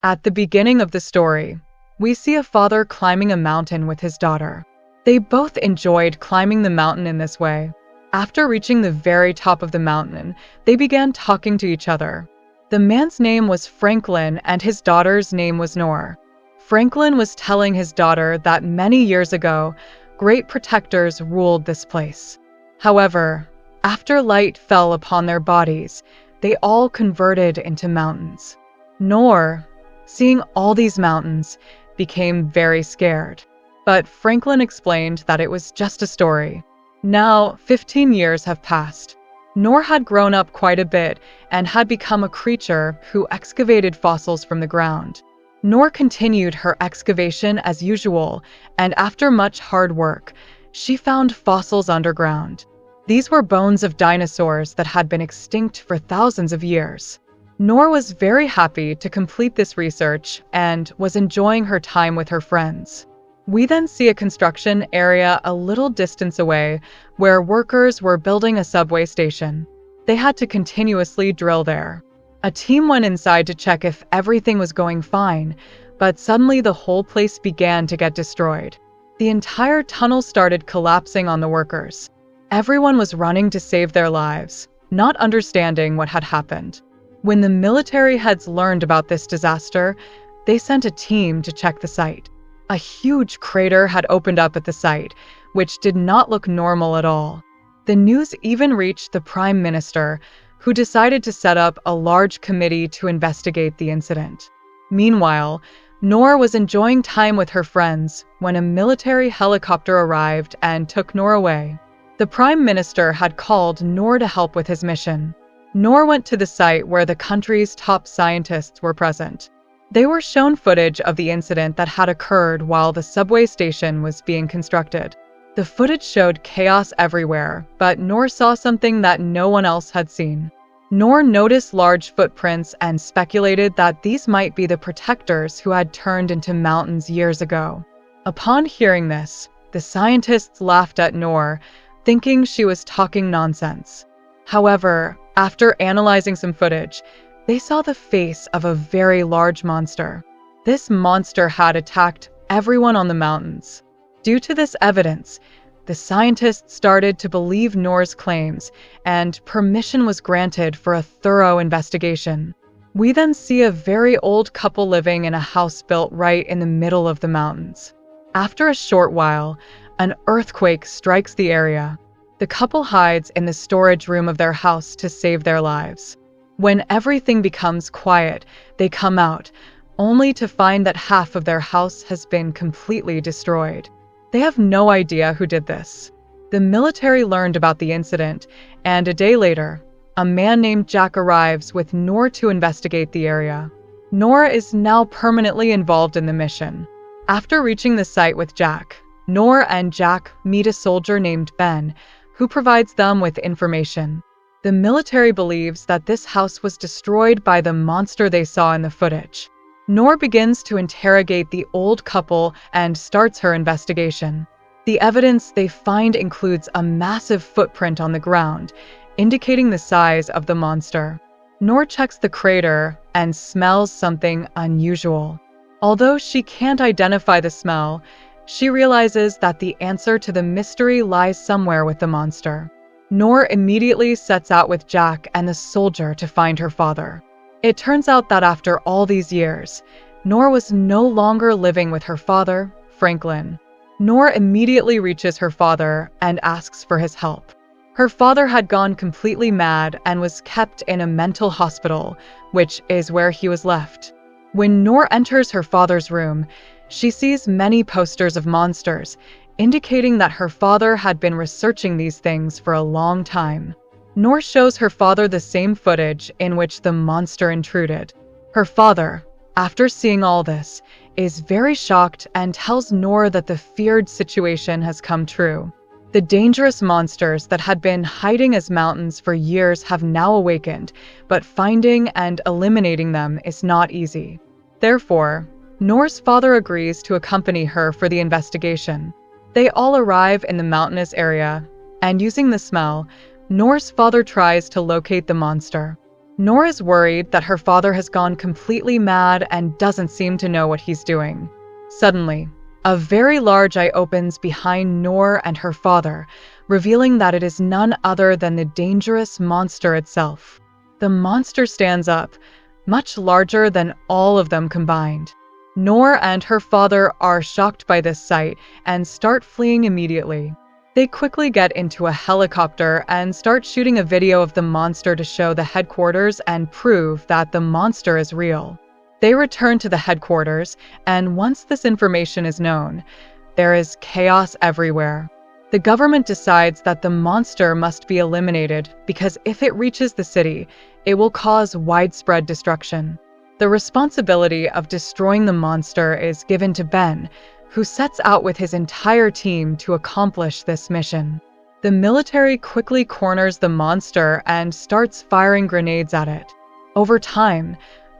At the beginning of the story, we see a father climbing a mountain with his daughter. They both enjoyed climbing the mountain in this way. After reaching the very top of the mountain, they began talking to each other. The man's name was Franklin and his daughter's name was Noor. Franklin was telling his daughter that many years ago, great protectors ruled this place. However, after light fell upon their bodies, they all converted into mountains. Noor, seeing all these mountains, became very scared. But Franklin explained that it was just a story. Now, 15 years have passed. Noor had grown up quite a bit and had become a creature who excavated fossils from the ground. Noor continued her excavation as usual, and after much hard work, she found fossils underground. These were bones of dinosaurs that had been extinct for thousands of years. Noor was very happy to complete this research and was enjoying her time with her friends. We then see a construction area a little distance away where workers were building a subway station. They had to continuously drill there. A team went inside to check if everything was going fine, but suddenly the whole place began to get destroyed. The entire tunnel started collapsing on the workers. Everyone was running to save their lives, not understanding what had happened. When the military heads learned about this disaster, they sent a team to check the site. A huge crater had opened up at the site, which did not look normal at all. The news even reached the Prime Minister, who decided to set up a large committee to investigate the incident. Meanwhile, Noor was enjoying time with her friends when a military helicopter arrived and took Noor away. The Prime Minister had called Noor to help with his mission. Noor went to the site where the country's top scientists were present. They were shown footage of the incident that had occurred while the subway station was being constructed. The footage showed chaos everywhere, but Noor saw something that no one else had seen. Noor noticed large footprints and speculated that these might be the protectors who had turned into mountains years ago. Upon hearing this, the scientists laughed at Noor, thinking she was talking nonsense. However, after analyzing some footage, they saw the face of a very large monster. This monster had attacked everyone on the mountains. Due to this evidence, the scientists started to believe Noor's claims, and permission was granted for a thorough investigation. We then see a very old couple living in a house built right in the middle of the mountains. After a short while, an earthquake strikes the area. The couple hides in the storage room of their house to save their lives. When everything becomes quiet, they come out, only to find that half of their house has been completely destroyed. They have no idea who did this. The military learned about the incident, and a day later, a man named Jack arrives with Noor to investigate the area. Noor is now permanently involved in the mission. After reaching the site with Jack, Noor and Jack meet a soldier named Ben, who provides them with information. The military believes that this house was destroyed by the monster they saw in the footage. Noor begins to interrogate the old couple and starts her investigation. The evidence they find includes a massive footprint on the ground, indicating the size of the monster. Noor checks the crater and smells something unusual. Although she can't identify the smell, she realizes that the answer to the mystery lies somewhere with the monster. Noor immediately sets out with Jack and the soldier to find her father. It turns out that after all these years, Noor was no longer living with her father, Franklin. Noor immediately reaches her father and asks for his help. Her father had gone completely mad and was kept in a mental hospital, which is where he was left. When Noor enters her father's room, she sees many posters of monsters, indicating that her father had been researching these things for a long time. Noor shows her father the same footage in which the monster intruded. Her father, after seeing all this, is very shocked and tells Noor that the feared situation has come true. The dangerous monsters that had been hiding as mountains for years have now awakened, but finding and eliminating them is not easy. Therefore, Noor's father agrees to accompany her for the investigation. They all arrive in the mountainous area, and using the smell, Noor's father tries to locate the monster. Noor is worried that her father has gone completely mad and doesn't seem to know what he's doing. Suddenly, a very large eye opens behind Noor and her father, revealing that it is none other than the dangerous monster itself. The monster stands up, much larger than all of them combined. Noor and her father are shocked by this sight and start fleeing immediately. They quickly get into a helicopter and start shooting a video of the monster to show the headquarters and prove that the monster is real. They return to the headquarters, and once this information is known, there is chaos everywhere. The government decides that the monster must be eliminated because if it reaches the city, it will cause widespread destruction. The responsibility of destroying the monster is given to Ben, who sets out with his entire team to accomplish this mission. The military quickly corners the monster and starts firing grenades at it. Over time,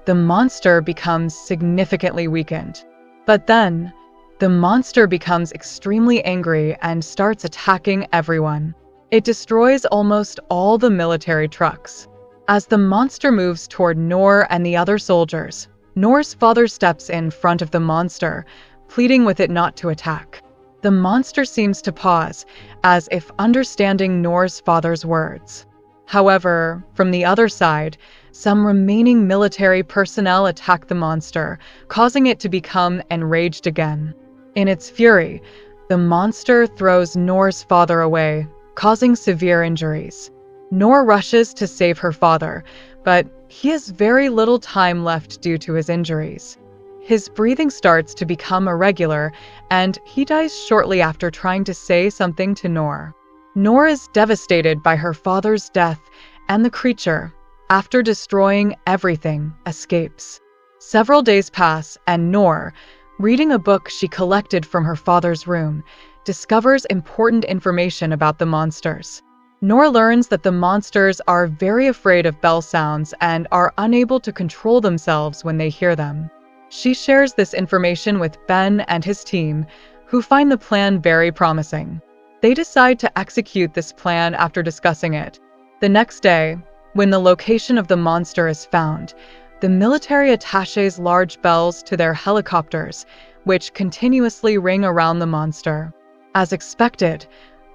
the monster becomes significantly weakened. But then, the monster becomes extremely angry and starts attacking everyone. It destroys almost all the military trucks. As the monster moves toward Noor and the other soldiers, Noor's father steps in front of the monster, pleading with it not to attack. The monster seems to pause, as if understanding Noor's father's words. However, from the other side, some remaining military personnel attack the monster, causing it to become enraged again. In its fury, the monster throws Noor's father away, causing severe injuries. Noor rushes to save her father, but he has very little time left due to his injuries. His breathing starts to become irregular, and he dies shortly after trying to say something to Noor. Noor is devastated by her father's death, and the creature, after destroying everything, escapes. Several days pass, and Noor, reading a book she collected from her father's room, discovers important information about the monsters. Noor learns that the monsters are very afraid of bell sounds and are unable to control themselves when they hear them. She shares this information with Ben and his team, who find the plan very promising. They decide to execute this plan after discussing it. The next day, when the location of the monster is found, the military attaches large bells to their helicopters, which continuously ring around the monster. As expected,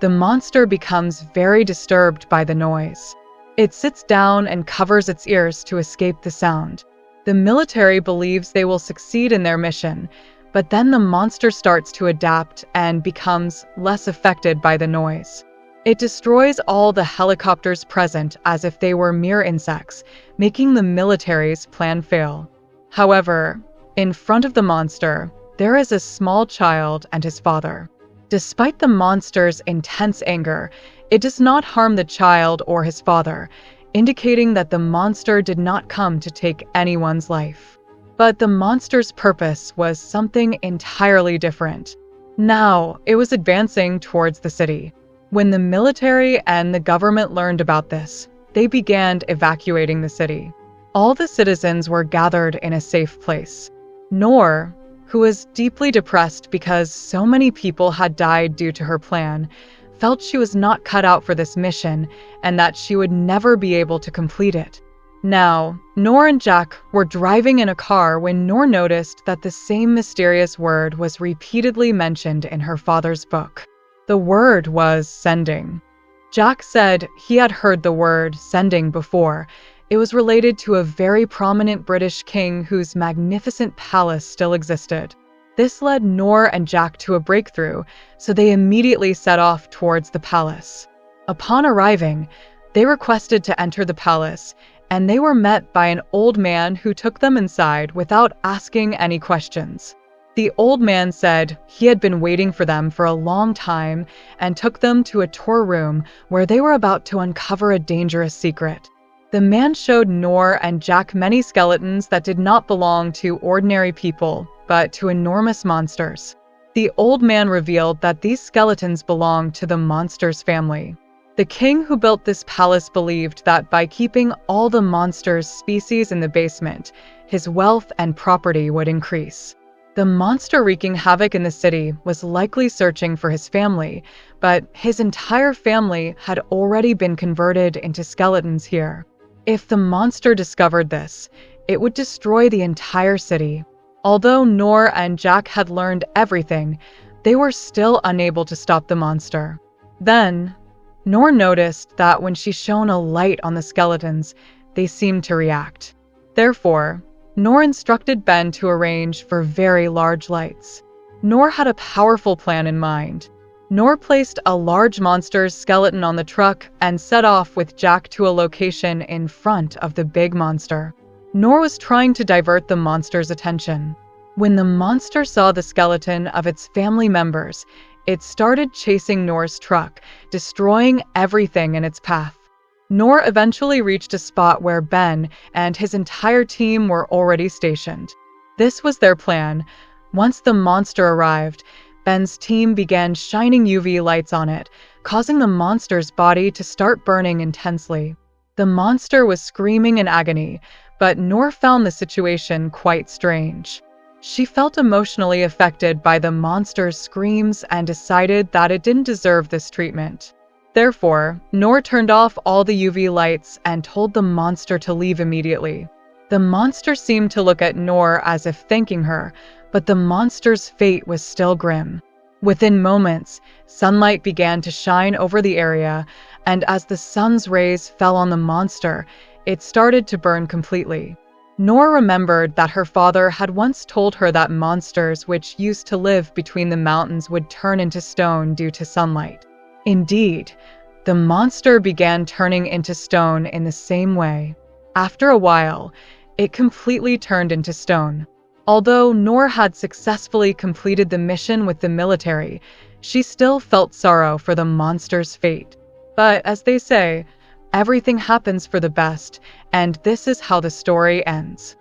the monster becomes very disturbed by the noise. It sits down and covers its ears to escape the sound. The military believes they will succeed in their mission, but then the monster starts to adapt and becomes less affected by the noise. It destroys all the helicopters present as if they were mere insects, making the military's plan fail. However, in front of the monster, there is a small child and his father. Despite the monster's intense anger, it does not harm the child or his father, indicating that the monster did not come to take anyone's life. But the monster's purpose was something entirely different. Now, it was advancing towards the city. When the military and the government learned about this, they began evacuating the city. All the citizens were gathered in a safe place. Noor, who was deeply depressed because so many people had died due to her plan, felt she was not cut out for this mission and that she would never be able to complete it. Now, Noor and Jack were driving in a car when Noor noticed that the same mysterious word was repeatedly mentioned in her father's book. The word was sending. Jack said he had heard the word sending before. It was related to a very prominent British king whose magnificent palace still existed. This led Noor and Jack to a breakthrough, so they immediately set off towards the palace. Upon arriving, they requested to enter the palace, and they were met by an old man who took them inside without asking any questions. The old man said he had been waiting for them for a long time and took them to a tour room where they were about to uncover a dangerous secret. The man showed Noor and Jack many skeletons that did not belong to ordinary people, but to enormous monsters. The old man revealed that these skeletons belonged to the monster's family. The king who built this palace believed that by keeping all the monster's species in the basement, his wealth and property would increase. The monster wreaking havoc in the city was likely searching for his family, but his entire family had already been converted into skeletons here. If the monster discovered this, it would destroy the entire city. Although Noor and Jack had learned everything, they were still unable to stop the monster. Then, Noor noticed that when she shone a light on the skeletons, they seemed to react. Therefore, Noor instructed Ben to arrange for very large lights. Noor had a powerful plan in mind. Noor placed a large monster's skeleton on the truck and set off with Jack to a location in front of the big monster. Noor was trying to divert the monster's attention. When the monster saw the skeleton of its family members, it started chasing Noor's truck, destroying everything in its path. Noor eventually reached a spot where Ben and his entire team were already stationed. This was their plan. Once the monster arrived, Ben's team began shining UV lights on it, causing the monster's body to start burning intensely. The monster was screaming in agony, but Noor found the situation quite strange. She felt emotionally affected by the monster's screams and decided that it didn't deserve this treatment. Therefore, Noor turned off all the UV lights and told the monster to leave immediately. The monster seemed to look at Noor as if thanking her, but the monster's fate was still grim. Within moments, sunlight began to shine over the area, and as the sun's rays fell on the monster, it started to burn completely. Noor remembered that her father had once told her that monsters which used to live between the mountains would turn into stone due to sunlight. Indeed, the monster began turning into stone in the same way. After a while, it completely turned into stone. Although Noor had successfully completed the mission with the military, she still felt sorrow for the monster's fate. But as they say, everything happens for the best, and this is how the story ends.